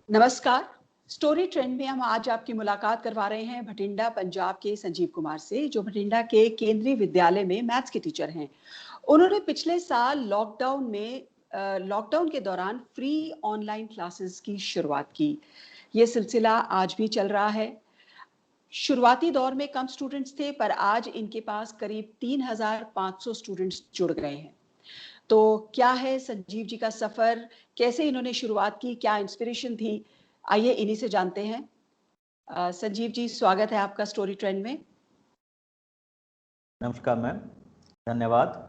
नमस्कार। Story trend में हम आज आपकी मुलाकात करवा रहे हैं भटिंडा पंजाब के संजीव कुमार से, जो भटिंडा के केंद्रीय विद्यालय में मैथ्स के टीचर हैं। उन्होंने पिछले साल लॉकडाउन के दौरान फ्री ऑनलाइन क्लासेस की शुरुआत की। ये सिलसिला आज भी चल रहा है। शुरुआती दौर में कम स्टूडेंट्स थे, पर आज इनके पास करीब 3,500 स्टूडेंट्स जुड़ गए हैं। तो क्या है संजीव जी का सफर, कैसे इन्होंने शुरुआत की, क्या इंस्पिरेशन थी, आइए इन्हीं से जानते हैं। संजीव जी, स्वागत है आपका स्टोरी ट्रेंड में। नमस्कार मैम, धन्यवाद।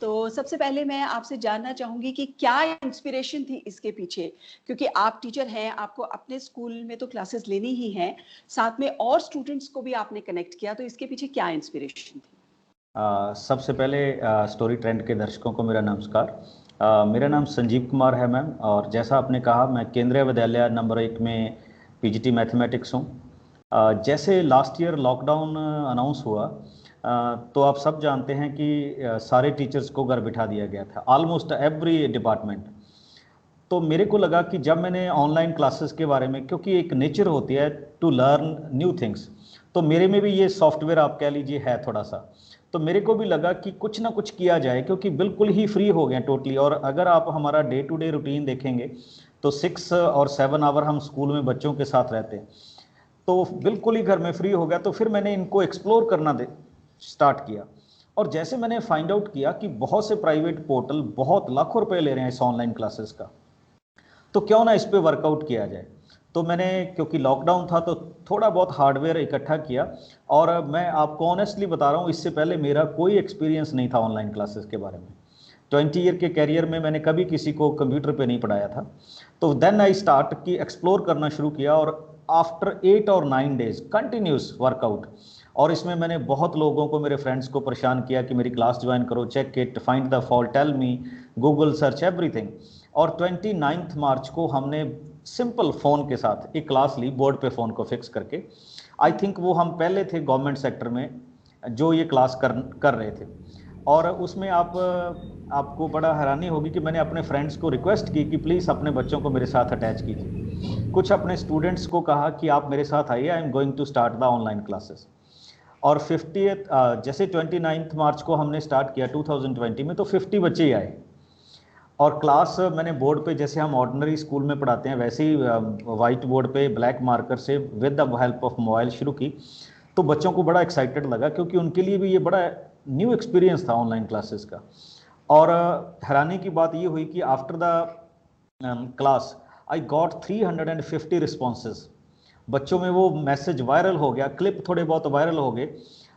तो सबसे पहले मैं आपसे जानना चाहूंगी कि क्या इंस्पिरेशन थी इसके पीछे, क्योंकि आप टीचर हैं, आपको अपने स्कूल में तो क्लासेस लेनी ही हैं, साथ में और स्टूडेंट्स को भी आपने कनेक्ट किया, तो इसके पीछे क्या इंस्पिरेशन थी? सबसे पहले स्टोरी ट्रेंड के दर्शकों को मेरा नमस्कार। मेरा नाम संजीव कुमार है मैम, और जैसा आपने कहा मैं केंद्रीय विद्यालय नंबर 1 में पीजीटी मैथमेटिक्स हूँ। जैसे लास्ट ईयर लॉकडाउन अनाउंस हुआ, तो आप सब जानते हैं कि सारे टीचर्स को घर बिठा दिया गया था, ऑलमोस्ट एवरी डिपार्टमेंट। तो मेरे को लगा कि जब मैंने ऑनलाइन क्लासेस के बारे में, क्योंकि एक नेचर होती है टू लर्न न्यू थिंग्स, तो मेरे में भी ये सॉफ्टवेयर आप कह लीजिए है थोड़ा सा, तो मेरे को भी लगा कि कुछ ना कुछ किया जाए, क्योंकि बिल्कुल ही फ्री हो गए टोटली। और अगर आप हमारा डे टू डे रूटीन देखेंगे तो 6 और 7 आवर हम स्कूल में बच्चों के साथ रहते हैं, तो बिल्कुल ही घर में फ्री हो गया। तो फिर मैंने इनको एक्सप्लोर करना स्टार्ट किया, और जैसे मैंने फाइंड आउट किया कि बहुत से प्राइवेट पोर्टल बहुत लाखों रुपए ले रहे हैं इस ऑनलाइन क्लासेस का, तो क्यों ना इस पे वर्कआउट किया जाए। तो मैंने, क्योंकि लॉकडाउन था, तो थोड़ा बहुत हार्डवेयर इकट्ठा किया। और मैं आपको ऑनेस्टली बता रहा हूँ, इससे पहले मेरा कोई एक्सपीरियंस नहीं था ऑनलाइन क्लासेस के बारे में। 20 ईयर के कैरियर में मैंने कभी किसी को कंप्यूटर पे नहीं पढ़ाया था। तो देन आई स्टार्ट कि एक्सप्लोर करना शुरू किया, और आफ्टर 8 और 9 डेज कंटिन्यूस वर्कआउट, और इसमें मैंने बहुत लोगों को, मेरे फ्रेंड्स को परेशान किया कि मेरी क्लास ज्वाइन करो, check it, find the fault, tell me, Google search everything. और 29 मार्च को हमने सिंपल फ़ोन के साथ एक क्लास ली, बोर्ड पे फ़ोन को फिक्स करके। आई थिंक वो हम पहले थे गवर्नमेंट सेक्टर में जो ये क्लास कर रहे थे। और उसमें आपको बड़ा हैरानी होगी कि मैंने अपने फ्रेंड्स को रिक्वेस्ट की कि प्लीज़ अपने बच्चों को मेरे साथ अटैच कीजिए। कुछ अपने स्टूडेंट्स को कहा कि आप मेरे साथ आइए, I am going to start the online classes. और 50th जैसे 29 मार्च को हमने स्टार्ट किया 2020 में, तो 50 बच्चे ही आए। और क्लास मैंने बोर्ड पे, जैसे हम ऑर्डिनरी स्कूल में पढ़ाते हैं वैसे ही वाइट बोर्ड पे ब्लैक मार्कर से with the help of mobile शुरू की। तो बच्चों को बड़ा एक्साइटेड लगा, क्योंकि उनके लिए भी ये बड़ा न्यू एक्सपीरियंस था ऑनलाइन क्लासेस का। और हैरानी की बात ये हुई कि after the class I got 350 responses. बच्चों में वो मैसेज वायरल हो गया, क्लिप थोड़े बहुत वायरल हो गए।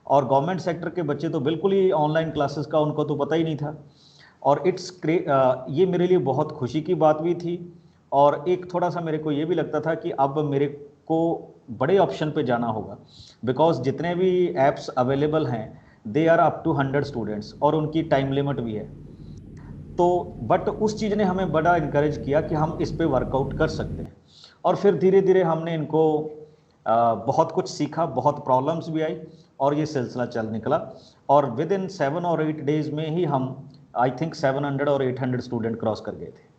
और गवर्नमेंट सेक्टर के बच्चे तो बिल्कुल ही ऑनलाइन क्लासेस का उनको तो पता ही नहीं था। और ये मेरे लिए बहुत खुशी की बात भी थी, और एक थोड़ा सा मेरे को ये भी लगता था कि अब मेरे को बड़े ऑप्शन पे जाना होगा, बिकॉज जितने भी ऐप्स अवेलेबल हैं they are up to 100 students, और उनकी टाइम लिमिट भी है। तो बट उस चीज़ ने हमें बड़ा इनकरेज किया कि हम इस पे वर्कआउट कर सकते हैं। और फिर धीरे धीरे हमने इनको बहुत कुछ सीखा, बहुत प्रॉब्लम्स भी आई, और ये सिलसिला चल निकला। और विद इन 7 और 8 डेज में ही हम आई थिंक 700 और 800 स्टूडेंट क्रॉस कर गए थे।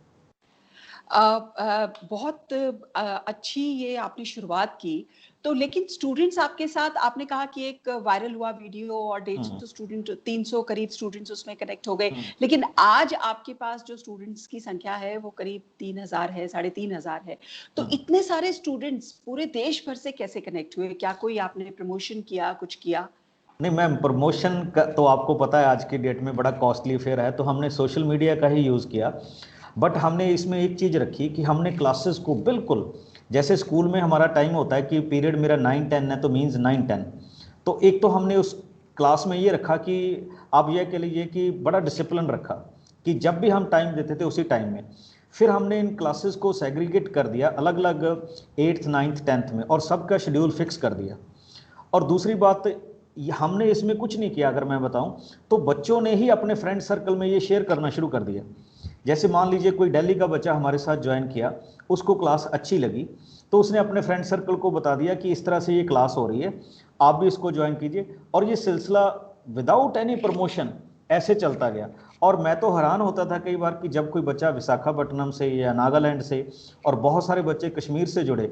बहुत अच्छी ये आपने शुरुआत की। तो लेकिन स्टूडेंट्स आपके साथ, आपने कहा कि एक वायरल हुआ वीडियो और 150 स्टूडेंट, 300 करीब स्टूडेंट्स उसमें कनेक्ट हो गए, लेकिन आज आपके पास जो स्टूडेंट्स की संख्या है वो करीब 3,000 है, 3,500 है। तो इतने सारे स्टूडेंट्स पूरे देश भर से कैसे कनेक्ट हुए? क्या कोई आपने प्रमोशन किया, कुछ किया? नहीं मैम, प्रमोशन का तो आपको पता है आज की डेट में बड़ा कॉस्टली फेयर है, तो हमने सोशल मीडिया का ही यूज़ किया। बट हमने इसमें एक चीज़ रखी कि हमने क्लासेस को बिल्कुल, जैसे स्कूल में हमारा टाइम होता है कि पीरियड मेरा 9-10 है तो मीन्स 9-10, तो एक तो हमने उस क्लास में ये रखा कि आप यह कह लीजिए कि बड़ा डिसिप्लिन रखा कि जब भी हम टाइम देते थे उसी टाइम में। फिर हमने इन क्लासेस को सेग्रीगेट कर दिया अलग अलग 8th 9th 10th में, और सबका शेड्यूल फिक्स कर दिया। और दूसरी बात, हमने इसमें कुछ नहीं किया, अगर मैं बताऊं तो बच्चों ने ही अपने फ्रेंड सर्कल में ये शेयर करना शुरू कर दिया। जैसे मान लीजिए कोई दिल्ली का बच्चा हमारे साथ ज्वाइन किया, उसको क्लास अच्छी लगी, तो उसने अपने फ्रेंड सर्कल को बता दिया कि इस तरह से ये क्लास हो रही है, आप भी इसको ज्वाइन कीजिए। और ये सिलसिला विदाउट एनी प्रमोशन ऐसे चलता गया। और मैं तो हैरान होता था कई बार कि जब कोई बच्चा विशाखापट्टनम से या नागालैंड से, और बहुत सारे बच्चे कश्मीर से जुड़े,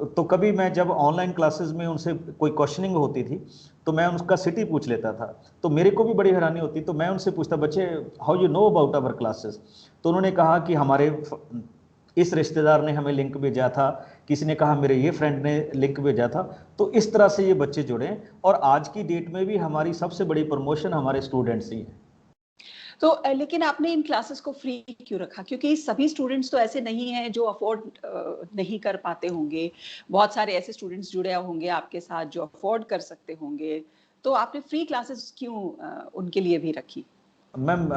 तो कभी मैं जब ऑनलाइन क्लासेस में उनसे कोई क्वेश्चनिंग होती थी तो मैं उनका सिटी पूछ लेता था, तो मेरे को भी बड़ी हैरानी होती। तो मैं उनसे पूछता, बच्चे how you know about our classes? तो उन्होंने कहा कि हमारे इस रिश्तेदार ने हमें लिंक भेजा था, किसी ने कहा मेरे ये फ्रेंड ने लिंक भेजा था। तो इस तरह से ये बच्चे जुड़े, और आज की डेट में भी हमारी सबसे बड़ी प्रमोशन हमारे स्टूडेंट्स ही हैं। तो लेकिन आपने इन क्लासेस को फ्री क्यों रखा? क्योंकि सभी स्टूडेंट्स तो ऐसे नहीं हैं जो अफोर्ड नहीं कर पाते होंगे। बहुत सारे ऐसे स्टूडेंट्स जुड़े होंगे आपके साथ जो अफोर्ड कर सकते होंगे। तो आपने फ्री क्लासेस क्यों उनके लिए भी रखी? मैम,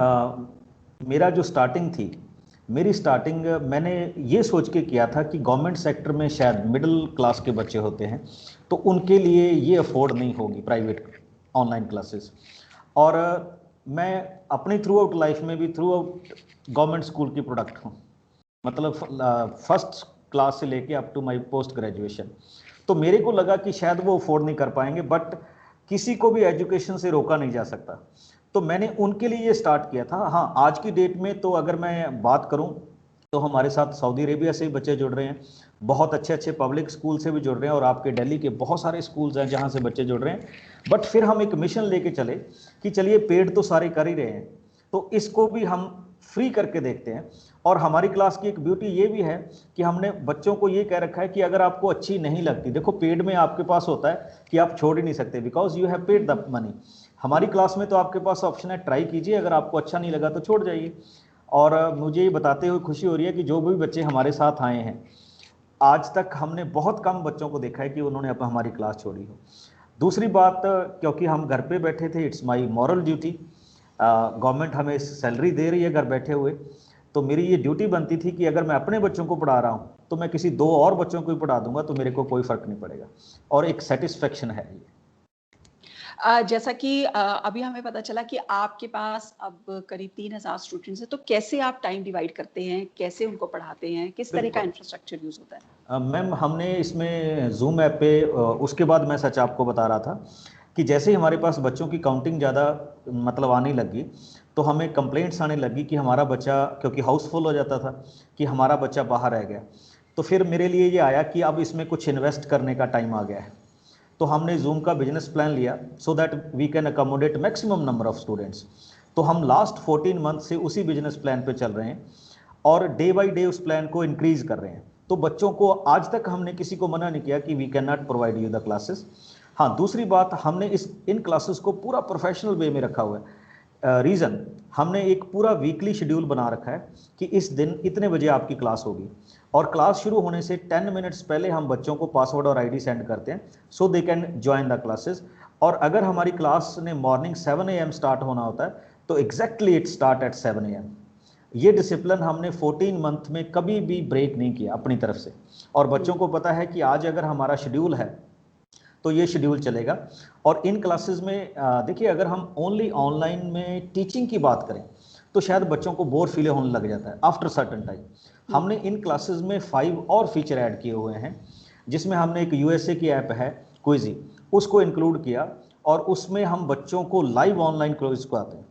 मेरा जो स्टार्टिंग थी, मेरी स्टार्टिंग मैंने ये सोच के किया था कि गवर्नमेंट सेक्टर में शायद मिडिल क्लास के बच्चे होते हैं, तो उनके लिए ये अफोर्ड नहीं होगी प्राइवेट ऑनलाइन क्लासेस। और मैं अपनी थ्रू आउट लाइफ में भी थ्रू आउट गवर्नमेंट स्कूल की प्रोडक्ट हूँ, मतलब फर्स्ट क्लास से लेके up to my post graduation. तो मेरे को लगा कि शायद वो अफोर्ड नहीं कर पाएंगे, बट किसी को भी एजुकेशन से रोका नहीं जा सकता, तो मैंने उनके लिए ये स्टार्ट किया था। हाँ, आज की डेट में तो अगर मैं बात करूं तो हमारे साथ सऊदी अरेबिया से भी बच्चे जुड़ रहे हैं, बहुत अच्छे अच्छे पब्लिक स्कूल से भी जुड़ रहे हैं, और आपके दिल्ली के बहुत सारे स्कूल्स हैं जहां से बच्चे जुड़ रहे हैं। बट फिर हम एक मिशन लेके चले कि चलिए पेड तो सारे कर ही रहे हैं, तो इसको भी हम फ्री करके देखते हैं। और हमारी क्लास की एक ब्यूटी ये भी है कि हमने बच्चों को ये कह रखा है कि अगर आपको अच्छी नहीं लगती, देखो पेड में आपके पास होता है कि आप छोड़ ही नहीं सकते, because you have paid the money. हमारी क्लास में तो आपके पास ऑप्शन है, ट्राई कीजिए, अगर आपको अच्छा नहीं लगा तो छोड़ जाइए। और मुझे ये बताते हुए खुशी हो रही है कि जो भी बच्चे हमारे साथ आए हैं, आज तक हमने बहुत कम बच्चों को देखा है कि उन्होंने अब हमारी क्लास छोड़ी हो। दूसरी बात, क्योंकि हम घर पे बैठे थे, it's my moral duty, government हमें सैलरी दे रही है घर बैठे हुए, तो मेरी ये ड्यूटी बनती थी कि अगर मैं अपने बच्चों को पढ़ा रहा हूँ तो मैं किसी दो और बच्चों को भी पढ़ा दूंगा, तो मेरे को कोई फर्क नहीं पड़ेगा, और एक सेटिस्फेक्शन है ये। जैसा कि अभी हमें पता चला कि आपके पास अब करीब 3000 स्टूडेंट्स हैं, तो कैसे आप टाइम डिवाइड करते हैं? कैसे उनको पढ़ाते हैं? किस तरह का इंफ्रास्ट्रक्चर यूज होता है? मैम, हमने इसमें जूम ऐप पे, उसके बाद मैं सच आपको बता रहा था कि जैसे ही हमारे पास बच्चों की काउंटिंग ज़्यादा मतलब आने लगी, तो हमें कंप्लेंट्स आने लगी कि हमारा बच्चा, क्योंकि हाउसफुल हो जाता था कि हमारा बच्चा बाहर रह गया। तो फिर मेरे लिए ये आया कि अब इसमें कुछ इन्वेस्ट करने का टाइम आ गया है। तो हमने जूम का बिजनेस प्लान लिया so that we can accommodate maximum number of students. तो हम लास्ट 14 मंथ से उसी बिजनेस प्लान पे चल रहे हैं, और डे बाय डे उस प्लान को इंक्रीज कर रहे हैं। तो बच्चों को आज तक हमने किसी को मना नहीं किया कि we can not provide you the classes. हाँ, दूसरी बात, हमने इन क्लासेस को पूरा प्रोफेशनल वे में रखा हुआ है। रीज़न, हमने एक पूरा वीकली शेड्यूल बना रखा है कि इस दिन इतने बजे आपकी क्लास होगी, और क्लास शुरू होने से 10 मिनट्स पहले हम बच्चों को पासवर्ड और आईडी सेंड करते हैं so they can join the classes. और अगर हमारी क्लास ने मॉर्निंग 7 AM स्टार्ट होना होता है तो exactly it start at 7 AM। ये डिसिप्लिन हमने 14 मंथ में कभी भी ब्रेक नहीं किया अपनी तरफ से, और बच्चों को पता है कि आज अगर हमारा शेड्यूल है तो ये शेड्यूल चलेगा। और इन क्लासेस में देखिए, अगर हम ओनली ऑनलाइन में टीचिंग की बात करें तो शायद बच्चों को बोर फील होने लग जाता है आफ्टर सर्टन टाइम। हमने इन क्लासेस में 5 और फीचर ऐड किए हुए हैं, जिसमें हमने एक यूएसए की ऐप है क्विजी, उसको इंक्लूड किया, और उसमें हम बच्चों को लाइव ऑनलाइन क्विज को आते हैं।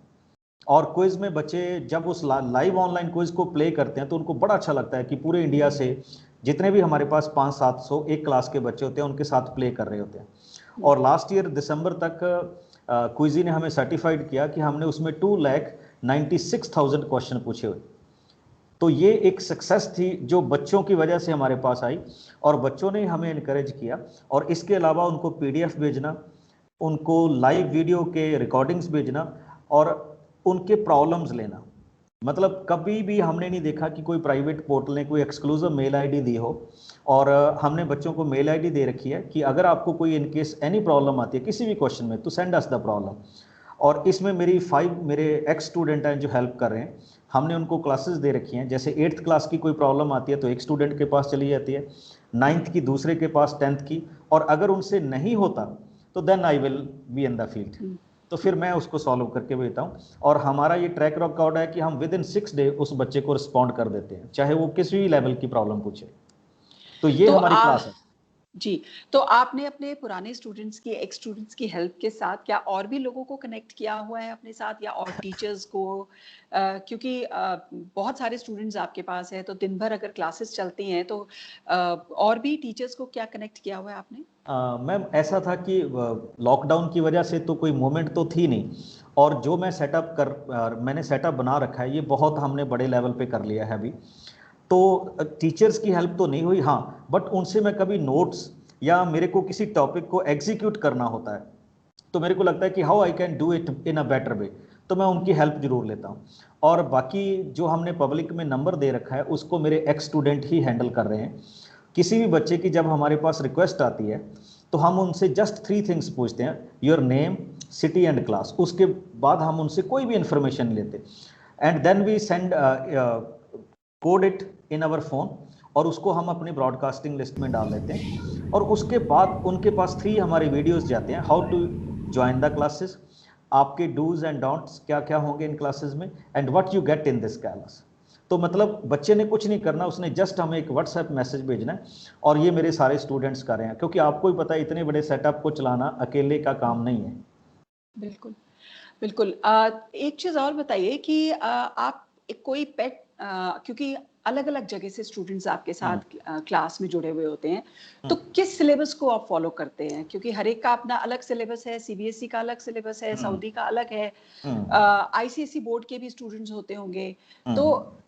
और क्विज में बच्चे जब उस लाइव ऑनलाइन क्विज को प्ले करते हैं तो उनको बड़ा अच्छा लगता है कि पूरे इंडिया से जितने भी हमारे पास 500-700 एक क्लास के बच्चे होते हैं उनके साथ प्ले कर रहे होते हैं। और लास्ट ईयर दिसंबर तक क्विजी ने हमें सर्टिफाइड किया कि हमने उसमें 2,96,000 क्वेश्चन पूछे हुए। तो ये एक सक्सेस थी जो बच्चों की वजह से हमारे पास आई, और बच्चों ने हमें इनकरेज किया। और इसके अलावा उनको पीडीएफ भेजना, उनको लाइव वीडियो के रिकॉर्डिंग्स भेजना, और उनके प्रॉब्लम्स लेना। मतलब कभी भी हमने नहीं देखा कि कोई प्राइवेट पोर्टल ने कोई एक्सक्लूसिव मेल आईडी दी हो, और हमने बच्चों को मेल आईडी दे रखी है कि अगर आपको कोई इनकेस एनी प्रॉब्लम आती है किसी भी क्वेश्चन में तो सेंड अस द प्रॉब्लम। और इसमें मेरे एक्स स्टूडेंट हैं जो हेल्प कर रहे हैं, हमने उनको क्लासेस दे रखी हैं। जैसे 8th क्लास की कोई प्रॉब्लम आती है तो एक स्टूडेंट के पास चली जाती है, 9th की दूसरे के पास, 10th की, और अगर उनसे नहीं होता तो then I will be in the field, तो फिर मैं उसको सॉल्व करके भेजता हूँ। और हमारा ये ट्रैक रिकॉर्ड है कि हम विद इन 6 डे उस बच्चे को रिस्पॉन्ड कर देते हैं, चाहे वो किसी भी लेवल की प्रॉब्लम पूछे। तो ये तो हमारी क्लास है। जी, तो आपने अपने पुराने स्टूडेंट्स की, एक्स स्टूडेंट्स की हेल्प के साथ क्या और भी लोगों को कनेक्ट किया हुआ है अपने साथ या और टीचर्स को? क्योंकि बहुत सारे स्टूडेंट्स आपके पास हैं, तो दिन भर अगर क्लासेस चलती हैं तो और भी टीचर्स को क्या कनेक्ट किया हुआ है आपने? मैम ऐसा था कि लॉकडाउन की वजह से तो कोई मूवमेंट तो थी नहीं, और जो मैंने सेटअप बना रखा है ये बहुत हमने बड़े लेवल पे कर लिया है अभी। तो टीचर्स की हेल्प तो नहीं हुई, हाँ, बट उनसे मैं कभी नोट्स या मेरे को किसी टॉपिक को एग्जीक्यूट करना होता है तो मेरे को लगता है कि how I can do it in a better way, तो मैं उनकी हेल्प जरूर लेता हूँ। और बाकी जो हमने पब्लिक में नंबर दे रखा है उसको मेरे एक्स स्टूडेंट ही हैंडल कर रहे हैं। किसी भी बच्चे की जब हमारे पास रिक्वेस्ट आती है तो हम उनसे जस्ट 3 थिंग्स पूछते हैं, your name, city and class. उसके बाद हम उनसे कोई भी इंफॉर्मेशन लेते, and then we send code it in our phone, और उसको हम अपनी ब्रॉडकास्टिंग लिस्ट में डाल लेते हैं। और उसके बाद उनके पास 3 हमारे वीडियोस जाते हैं, how to join the classes, आपके डूज एंड डोंट्स क्या क्या होंगे इन क्लासेस में, and what you get in this class. तो मतलब बच्चे ने कुछ नहीं करना, उसने जस्ट हमें एक व्हाट्सएप मैसेज भेजना है, और ये मेरे सारे स्टूडेंट्स कर रहे हैं, क्योंकि आपको ही पता है इतने बड़े सेटअप को चलाना अकेले का काम नहीं है। बिल्कुल, बिल्कुल। एक चीज़ और बताइए कि आप कोई पेट क्योंकि अलग-अलग जगह से स्टूडेंट्स आपके साथ हम्म, क्लास में जुड़े हुए होते हैं, तो हम्म, किस सिलेबस को आप फ़ॉलो करते हैं? क्योंकि हर एक का अपना अलग सिलेबस है, सीबीएसई का अलग सिलेबस है, हम्म, सऊदी का अलग है, हम्म, आईसीएसई बोर्ड के भी स्टूडेंट्स होते होंगे, तो हम्म।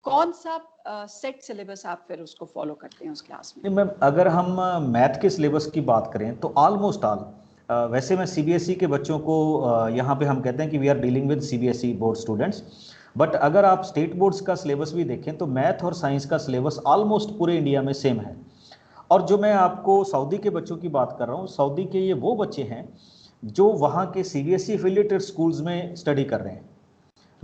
कौन-सा सेट सिलेबस आप फिर उसको फ़ॉलो करते हैं उस क्लास में? नहीं मैम, अगर हम मैथ के सिलेबस की बात करें तो ऑलमोस्ट ऑल, वैसे मैं सीबीएसई के बच्चों को यहाँ पे हम कहते हैं कि we are dealing with CBSE board students, but अगर आप स्टेट बोर्ड्स का सिलेबस भी देखें तो मैथ और साइंस का सिलेबस ऑलमोस्ट पूरे इंडिया में सेम है। और जो मैं आपको सऊदी के बच्चों की बात कर रहा हूँ, सऊदी के ये वो बच्चे हैं जो वहाँ के सीबीएसई एफिलिएटेड स्कूल्स में स्टडी कर रहे हैं।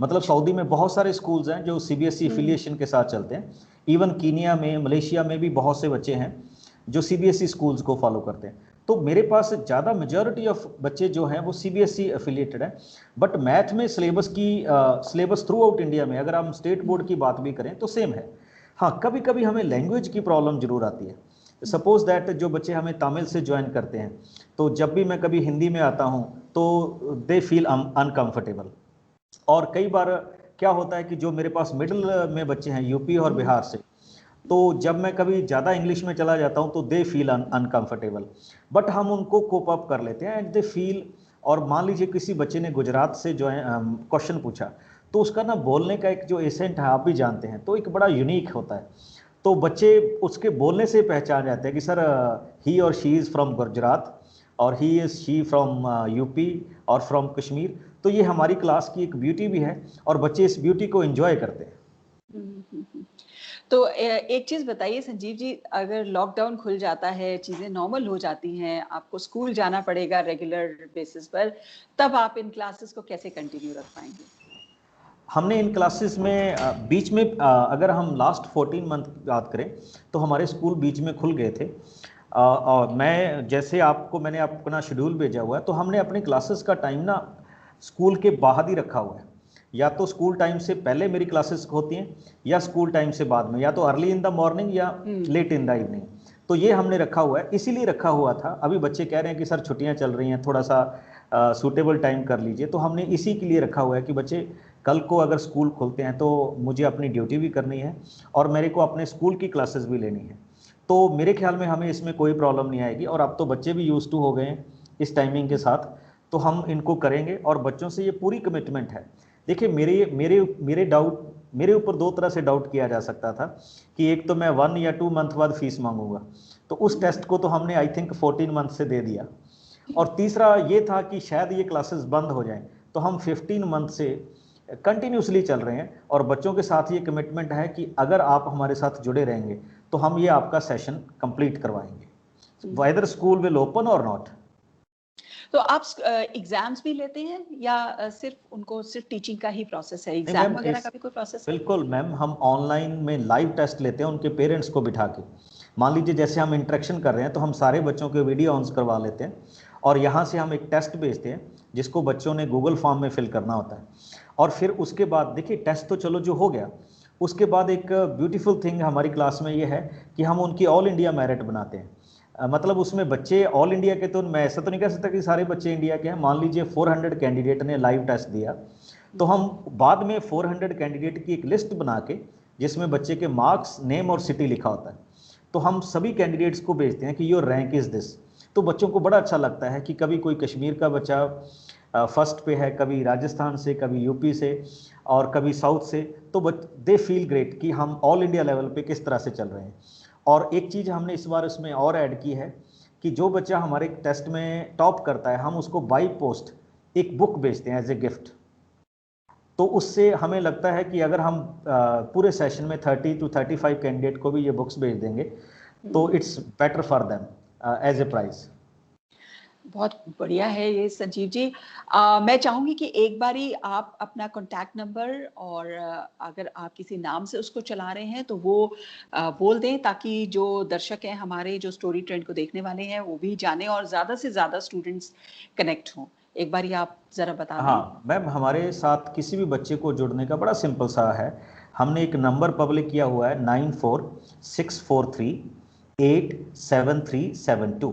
मतलब अच्छा। सऊदी में बहुत सारे स्कूल्स हैं जो सीबीएसई हुँ, एफिलिएशन के साथ चलते हैं। इवन कीनिया में, मलेशिया में भी बहुत से बच्चे हैं जो सीबीएसई स्कूल्स को फॉलो करते हैं। तो मेरे पास ज़्यादा मेजॉरिटी ऑफ बच्चे जो हैं वो सीबीएसई एफिलिएटेड हैं। बट मैथ में सिलेबस थ्रू आउट इंडिया में अगर हम स्टेट बोर्ड हुँ, की बात भी करें तो सेम है। हाँ, कभी कभी हमें लैंग्वेज की प्रॉब्लम जरूर आती है। हुँ, सपोज दैट जो बच्चे हमें तमिल से ज्वाइन करते हैं, तो जब भी मैं कभी हिंदी में आता हूँ तो दे फील अनकंफर्टेबल। और कई बार क्या होता है कि जो मेरे पास मिडिल में बच्चे हैं यूपी और हुँ, बिहार से, तो जब मैं कभी ज़्यादा इंग्लिश में चला जाता हूँ तो दे फील अनकंफर्टेबल, बट हम उनको कोप अप कर लेते हैं एंड दे फील। और मान लीजिए किसी बच्चे ने गुजरात से जो है क्वेश्चन पूछा, तो उसका ना बोलने का एक जो एसेंट है आप भी जानते हैं, तो एक बड़ा यूनिक होता है। तो बच्चे उसके बोलने से पहचान जाते हैं कि सर ही और शी इज़ फ्रॉम गुजरात, और he is she from UP और फ्रॉम कश्मीर। तो ये हमारी क्लास की एक ब्यूटी भी है, और बच्चे इस ब्यूटी को एंजॉय करते हैं। हुँ, हुँ, हुँ। तो एक चीज़ बताइए संजीव जी, अगर लॉकडाउन खुल जाता है, चीज़ें नॉर्मल हो जाती हैं, आपको स्कूल जाना पड़ेगा रेगुलर बेसिस पर, तब आप इन क्लासेस को कैसे कंटिन्यू रख पाएँगे? हमने इन क्लासेस में बीच में अगर हम लास्ट 14 मंथ की बात करें तो हमारे स्कूल बीच में खुल गए थे। और मैं जैसे आपको मैंने अपना शेड्यूल भेजा हुआ है, तो हमने अपनी क्लासेस का टाइम ना स्कूल के बाहर ही रखा हुआ है। या तो स्कूल टाइम से पहले मेरी क्लासेस होती हैं, या स्कूल टाइम से बाद में, या तो अर्ली इन द मॉर्निंग या हुँ, लेट इन द इवनिंग। तो ये हमने रखा हुआ है, इसीलिए रखा हुआ था। अभी बच्चे कह रहे हैं कि सर छुट्टियां चल रही हैं, थोड़ा सा सूटेबल टाइम कर लीजिए, तो हमने इसी के लिए रखा हुआ है कि बच्चे कल को अगर स्कूल खुलते हैं तो मुझे अपनी ड्यूटी भी करनी है, और मेरे को अपने स्कूल की क्लासेस भी लेनी है। तो मेरे ख्याल में हमें इसमें कोई प्रॉब्लम नहीं आएगी, और अब तो बच्चे भी यूज टू हो गए हैं इस टाइमिंग के साथ। तो हम इनको करेंगे, और बच्चों से ये पूरी कमिटमेंट है। देखिए, मेरे मेरे मेरे डाउट मेरे ऊपर दो तरह से डाउट किया जा सकता था कि एक तो मैं 1 या 2 मंथ बाद फीस मांगूंगा, तो उस हुँ, टेस्ट को तो हमने आई थिंक 14 मंथ से दे दिया। और तीसरा ये था कि शायद ये क्लासेस बंद हो जाएं, तो हम 15 मंथ से कंटिन्यूसली चल रहे हैं, और बच्चों के साथ ये कमिटमेंट है कि अगर आप हमारे साथ जुड़े रहेंगे तो हम ये आपका सेशन कंप्लीट करवाएंगे, हुँ। वेदर स्कूल विल ओपन और नॉट। तो आप एग्ज़ाम्स भी लेते हैं या सिर्फ़ टीचिंग का ही प्रोसेस है? नहीं एग्ज़ाम मैम, वगैरह इस का भी कोई प्रोसेस है? बिल्कुल मैम, हम ऑनलाइन में लाइव टेस्ट लेते हैं उनके पेरेंट्स को बिठा के। मान लीजिए जैसे हम इंटरेक्शन कर रहे हैं तो हम सारे बच्चों के वीडियो ऑन करवा लेते हैं, और यहाँ से हम एक टेस्ट भेजते हैं जिसको बच्चों ने गूगल फॉर्म में फिल करना होता है। और फिर उसके बाद देखिए, टेस्ट तो चलो जो हो गया, उसके बाद एक ब्यूटीफुल थिंग हमारी क्लास में ये है कि हम उनकी ऑल इंडिया मेरिट बनाते हैं। मतलब उसमें बच्चे ऑल इंडिया के, तो मैं ऐसा तो नहीं कह सकता कि सारे बच्चे इंडिया के हैं। मान लीजिए 400 कैंडिडेट ने लाइव टेस्ट दिया, तो हम बाद में 400 कैंडिडेट की एक लिस्ट बना के, जिसमें बच्चे के मार्क्स, नेम और सिटी लिखा होता है, तो हम सभी कैंडिडेट्स को भेजते हैं कि योर रैंक इज दिस। तो बच्चों को बड़ा अच्छा लगता है कि कभी कोई कश्मीर का बच्चा फर्स्ट पे है, कभी राजस्थान से, कभी यूपी से, और कभी साउथ से। तो दे फील ग्रेट कि हम ऑल इंडिया लेवल पे किस तरह से चल रहे हैं। और एक चीज़ हमने इस बार उसमें और ऐड की है कि जो बच्चा हमारे टेस्ट में टॉप करता है, हम उसको बाई पोस्ट एक बुक भेजते हैं एज ए गिफ्ट। तो उससे हमें लगता है कि अगर हम पूरे सेशन में 30 to 35 कैंडिडेट को भी ये बुक्स भेज देंगे, तो it's better for them as a prize. बहुत बढ़िया है ये संजीव जी। मैं चाहूंगी कि एक बारी आप अपना कॉन्टैक्ट नंबर और अगर आप किसी नाम से उसको चला रहे हैं तो वो बोल दें, ताकि जो दर्शक हैं हमारे, जो स्टोरी ट्रेंड को देखने वाले हैं, वो भी जाने और ज़्यादा से ज़्यादा स्टूडेंट्स कनेक्ट हों। एक बारी आप ज़रा बता दें। हाँ मैम, हमारे साथ किसी भी बच्चे को जुड़ने का बड़ा सिंपल सा है। हमने एक नंबर पब्लिक किया हुआ है 9464387372,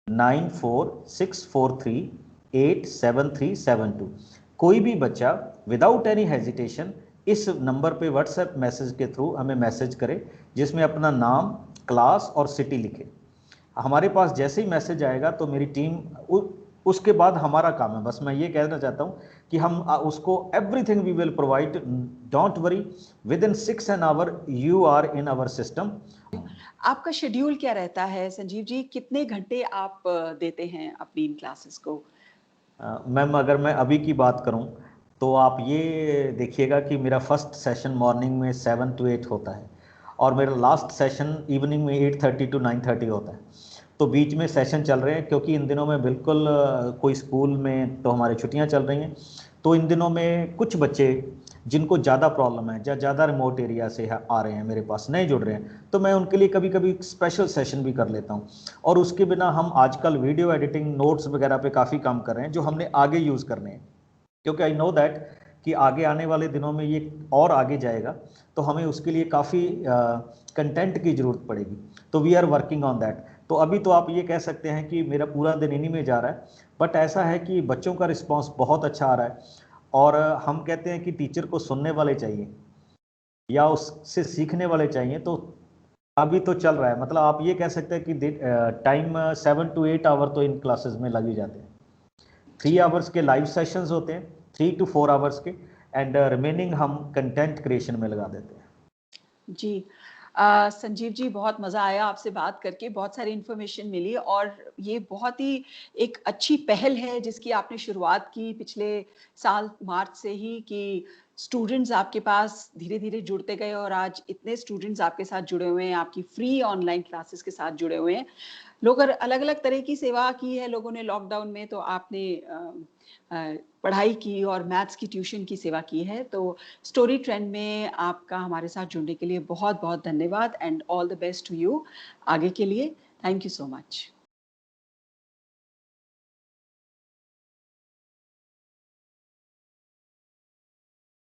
9464387372। कोई भी बच्चा विदाउट एनी हेजिटेशन इस नंबर पे व्हाट्सएप मैसेज के थ्रू हमें मैसेज करे, जिसमें अपना नाम, क्लास और सिटी लिखे। हमारे पास जैसे ही मैसेज आएगा तो मेरी टीम उसके बाद हमारा काम है, बस मैं ये कहना चाहता हूँ कि हम उसको everything we will provide, don't worry, within 6 an hour you are in our system. आपका शेड्यूल क्या रहता है संजीव जी? कितने घंटे आप देते हैं अपनी इन क्लासेस को? मैम अगर मैं अभी की बात करूं तो आप ये देखिएगा कि मेरा फर्स्ट सेशन मॉर्निंग में 7 to 8 होता है, और मेरा लास्ट सेशन इवनिंग में 8:30 to 9:30 होता है। तो बीच में सेशन चल रहे हैं, क्योंकि इन दिनों में बिल्कुल कोई स्कूल में तो हमारी छुट्टियां चल रही हैं। तो इन दिनों में कुछ बच्चे जिनको ज़्यादा प्रॉब्लम है, या ज़्यादा रिमोट एरिया से आ रहे हैं, मेरे पास नए जुड़ रहे हैं, तो मैं उनके लिए कभी कभी स्पेशल सेशन भी कर लेता हूँ। और उसके बिना हम आजकल वीडियो एडिटिंग, नोट्स वगैरह पे काफ़ी काम कर रहे हैं, जो हमने आगे यूज़ करने हैं, क्योंकि आई नो दैट कि आगे आने वाले दिनों में ये और आगे जाएगा, तो हमें उसके लिए काफ़ी कंटेंट की ज़रूरत पड़ेगी। तो we are working on that. तो अभी तो आप ये कह सकते हैं कि मेरा पूरा दिन इन्हीं में जा रहा है, बट ऐसा है कि बच्चों का रिस्पांस बहुत अच्छा आ रहा है, और हम कहते हैं कि टीचर को सुनने वाले चाहिए या उससे सीखने वाले चाहिए। तो अभी तो चल रहा है, मतलब आप ये कह सकते हैं कि टाइम 7 to 8 आवर तो इन क्लासेस में लग ही जाते हैं। 3 आवर्स के लाइव सेशंस होते हैं, 3 to 4 आवर्स के, एंड रिमेनिंग हम कंटेंट क्रिएशन में लगा देते हैं। जी। संजीव जी, बहुत मज़ा आया आपसे बात करके, बहुत सारी इन्फॉर्मेशन मिली, और ये बहुत ही एक अच्छी पहल है जिसकी आपने शुरुआत की पिछले साल मार्च से ही, कि स्टूडेंट्स आपके पास धीरे-धीरे जुड़ते गए और आज इतने स्टूडेंट्स आपके साथ जुड़े हुए हैं, आपकी फ्री ऑनलाइन क्लासेस के साथ जुड़े हुए हैं। लोग अलग-अलग तरह की सेवा की है लोगों ने लॉकडाउन में, तो आपने पढ़ाई की और मैथ्स की ट्यूशन की सेवा की है। तो स्टोरी ट्रेंड में आपका हमारे साथ जुड़ने के लिए बहुत-बहुत धन्यवाद, and all the best to you आगे के लिए। Thank you so much.